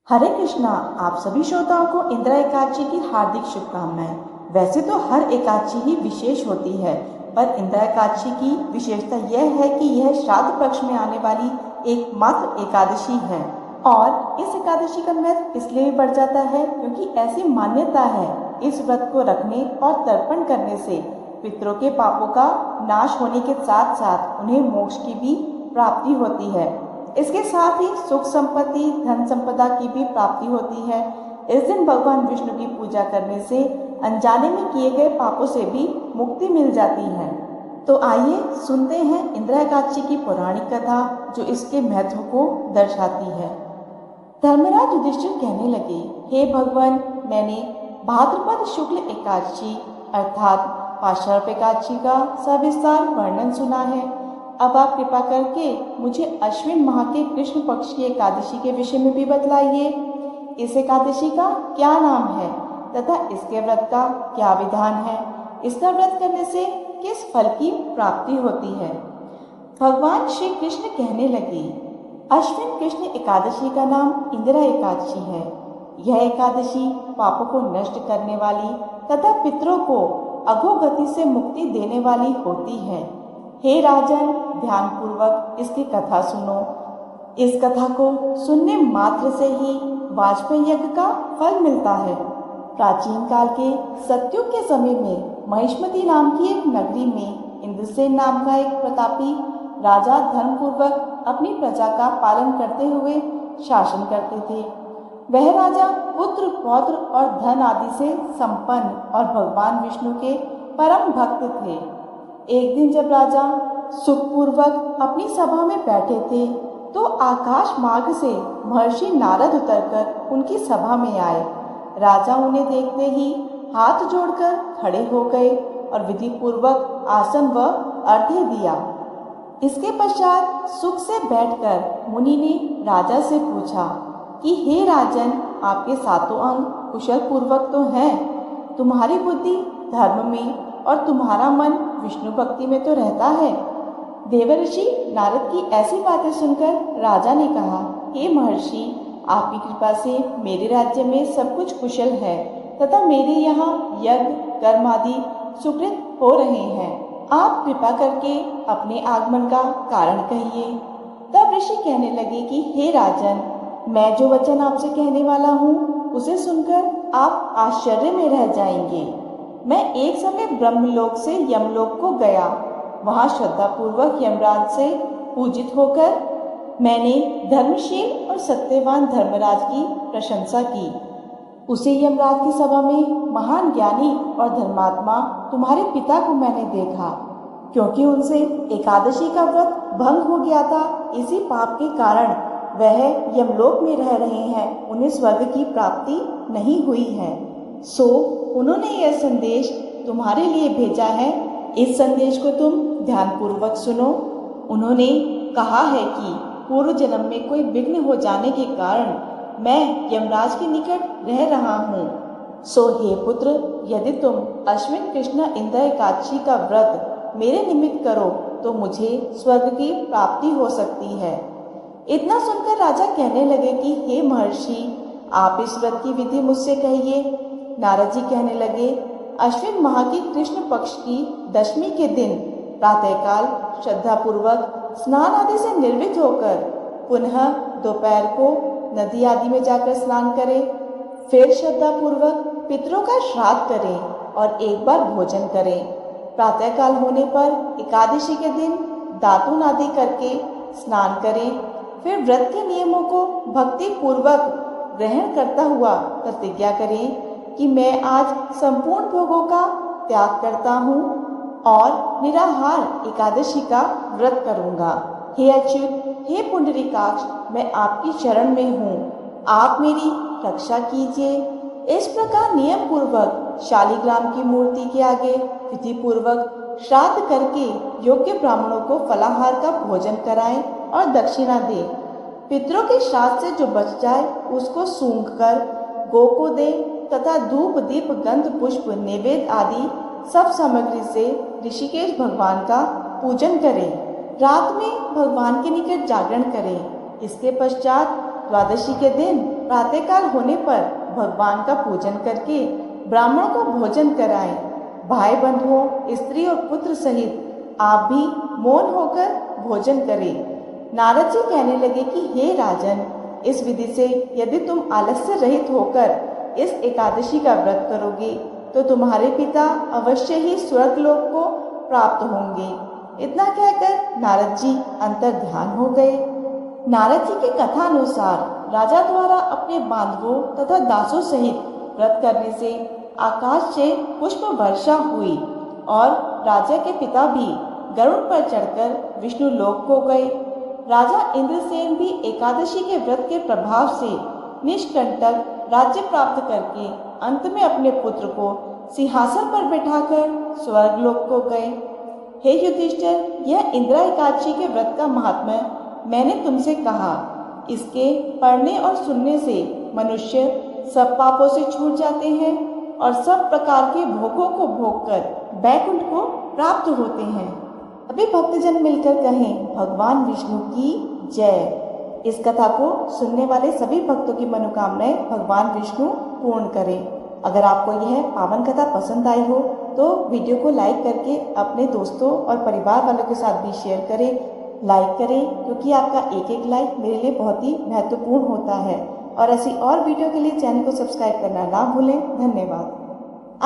हरे कृष्णा। आप सभी श्रोताओं को इंदिरा एकादशी की हार्दिक शुभकामनाएं। वैसे तो हर एकादशी ही विशेष होती है, पर इंदिरा एकादशी की विशेषता यह है कि यह श्राद्ध पक्ष में आने वाली एकमात्र एकादशी है। और इस एकादशी का महत्व इसलिए भी बढ़ जाता है क्योंकि ऐसी मान्यता है, इस व्रत को रखने और तर्पण करने से पितरों के पापों का नाश होने के साथ साथ उन्हें मोक्ष की भी प्राप्ति होती है। इसके साथ ही सुख संपत्ति, धन संपदा की भी प्राप्ति होती है। इस दिन भगवान विष्णु की पूजा करने से अनजाने में किए गए पापों से भी मुक्ति मिल जाती है। तो आइए सुनते हैं इंदिरा एकादशी की पौराणिक कथा, जो इसके महत्व को दर्शाती है। धर्मराज युधिष्ठिर कहने लगे, हे भगवान, मैंने भाद्रपद शुक्ल एकादशी अर्थात पाशार्प एकादशी का सविस्तार वर्णन सुना है। अब आप कृपा करके मुझे अश्विन माह के कृष्ण पक्ष की एकादशी के विषय में भी बतलाइए। इस एकादशी का क्या नाम है तथा इसके व्रत का क्या विधान है? इसका व्रत करने से किस फल की प्राप्ति होती है? भगवान श्री कृष्ण कहने लगे, अश्विन कृष्ण एकादशी का नाम इंदिरा एकादशी है। यह एकादशी पापों को नष्ट करने वाली तथा पितरों को अधोगति से मुक्ति देने वाली होती है। हे राजन, ध्यान पूर्वक इसकी कथा सुनो। इस कथा को सुनने मात्र से ही वाजपेयी यज्ञ का फल मिलता है। प्राचीन काल के सतयुग के समय में महिष्मती नाम की एक नगरी में इंद्रसेन नाम का एक प्रतापी राजा धर्मपूर्वक अपनी प्रजा का पालन करते हुए शासन करते थे। वह राजा पुत्र, पौत्र और धन आदि से संपन्न और भगवान विष्णु के परम भक्त थे। एक दिन जब राजा सुखपूर्वक अपनी सभा में बैठे थे तो आकाश मार्ग से महर्षि नारद उतरकर उनकी सभा में आए। राजा उन्हें देखते ही हाथ जोड़कर खड़े हो गए और विधि पूर्वक आसन व अर्घ्य दिया। इसके पश्चात सुख से बैठकर मुनि ने राजा से पूछा कि हे राजन, आपके सातों अंग कुशल पूर्वक तो हैं, तुम्हारी बुद्धि धर्म में और तुम्हारा मन विष्णु भक्ति में तो रहता है। देवर्षि नारद की ऐसी बातें सुनकर राजा ने कहा, हे महर्षि, आपकी कृपा से मेरे राज्य में सब कुछ कुशल है तथा मेरे यहाँ यज्ञ कर्म आदि सुकृत हो रहे हैं। आप कृपा करके अपने आगमन का कारण कहिए। तब ऋषि कहने लगे कि हे राजन, मैं जो वचन आपसे कहने वाला हूँ उसे सुनकर आप आश्चर्य में रह जाएंगे। मैं एक समय ब्रह्मलोक से यमलोक को गया। वहाँ श्रद्धापूर्वक यमराज से पूजित होकर मैंने धर्मशील और सत्यवान धर्मराज की प्रशंसा की। उसे यमराज की सभा में महान ज्ञानी और धर्मात्मा तुम्हारे पिता को मैंने देखा। क्योंकि उनसे एकादशी का व्रत भंग हो गया था, इसी पाप के कारण वह यमलोक में रह रहे हैं, उन्हें स्वर्ग की प्राप्ति नहीं हुई है। सो उन्होंने यह संदेश तुम्हारे लिए भेजा है। इस संदेश को तुम ध्यानपूर्वक सुनो। उन्होंने कहा है कि पूर्व जन्म में कोई विघ्न हो जाने के कारण मैं यमराज के निकट रह रहा हूँ। सो हे पुत्र, यदि तुम अश्विन कृष्ण इंदिरा एकादशी का व्रत मेरे निमित्त करो तो मुझे स्वर्ग की प्राप्ति हो सकती है। इतना सुनकर राजा कहने लगे कि हे महर्षि, आप इस व्रत की विधि मुझसे कहिए। नारद जी कहने लगे, अश्विन माह की कृष्ण पक्ष की दशमी के दिन प्रातःकाल श्रद्धापूर्वक स्नान आदि से निर्वित होकर पुनः दोपहर को नदी आदि में जाकर स्नान करें। फिर श्रद्धापूर्वक पितरों का श्राद्ध करें और एक बार भोजन करें। प्रातःकाल होने पर एकादशी के दिन दातून आदि करके स्नान करें। फिर व्रत के नियमों को भक्ति पूर्वक ग्रहण करता हुआ प्रतिज्ञा करें कि मैं आज संपूर्ण भोगों का त्याग करता हूँ और निराहार एकादशी का व्रत करूँगा। हे अच्युत, हे पुंडरीकाक्ष, मैं आपकी शरण में हूँ, आप मेरी रक्षा कीजिए। इस प्रकार नियम पूर्वक शालिग्राम की मूर्ति के आगे विधि पूर्वक श्राद्ध करके योग्य ब्राह्मणों को फलाहार का भोजन कराएं और दक्षिणा दें। पितरों के श्राद्ध से जो बच जाए उसको सूंघ कर गौ को दे तथा धूप दीप गंध पुष्प नैवेद्य आदि सब सामग्री से ऋषिकेश भगवान का पूजन करें। रात में भगवान के निकट जागरण करें। इसके पश्चात द्वादशी के दिन प्रातःकाल होने पर भगवान का पूजन करके ब्राह्मणों को भोजन कराएं। भाई बंधुओं, स्त्री और पुत्र सहित आप भी मौन होकर भोजन करें। नारद जी कहने लगे कि हे राजन, इस विधि से यदि तुम आलस्य रहित होकर इस एकादशी का व्रत करोगे तो तुम्हारे पिता अवश्य ही स्वर्गलोक को प्राप्त होंगे। इतना कहकर नारद जी अंतर ध्यान हो गए। नारद जी के कथा अनुसार राजा द्वारा अपने बांधवों तथा दासों सहित व्रत करने से आकाश से पुष्प वर्षा हुई और राजा के पिता भी गरुड़ पर चढ़कर विष्णु लोक को गए। राजा इंद्रसेन भी एकादशी के व्रत के प्रभाव से निष्कंटक राज्य प्राप्त करके अंत में अपने पुत्र को सिंहासन पर बिठाकर स्वर्गलोक को गए। हे युधिष्ठिर, यह इंदिरा एकादशी के व्रत का महात्म्य मैंने तुमसे कहा। इसके पढ़ने और सुनने से मनुष्य सब पापों से छूट जाते हैं और सब प्रकार के भोगों को भोगकर वैकुंठ को प्राप्त होते हैं। सभी भक्तजन मिलकर कहें, भगवान विष्णु की जय। इस कथा को सुनने वाले सभी भक्तों की मनोकामनाएं भगवान विष्णु पूर्ण करें। अगर आपको यह पावन कथा पसंद आई हो तो वीडियो को लाइक करके अपने दोस्तों और परिवार वालों के साथ भी शेयर करें। लाइक करें क्योंकि आपका एक एक लाइक मेरे लिए बहुत ही महत्वपूर्ण होता है। और ऐसी और वीडियो के लिए चैनल को सब्सक्राइब करना ना भूलें। धन्यवाद।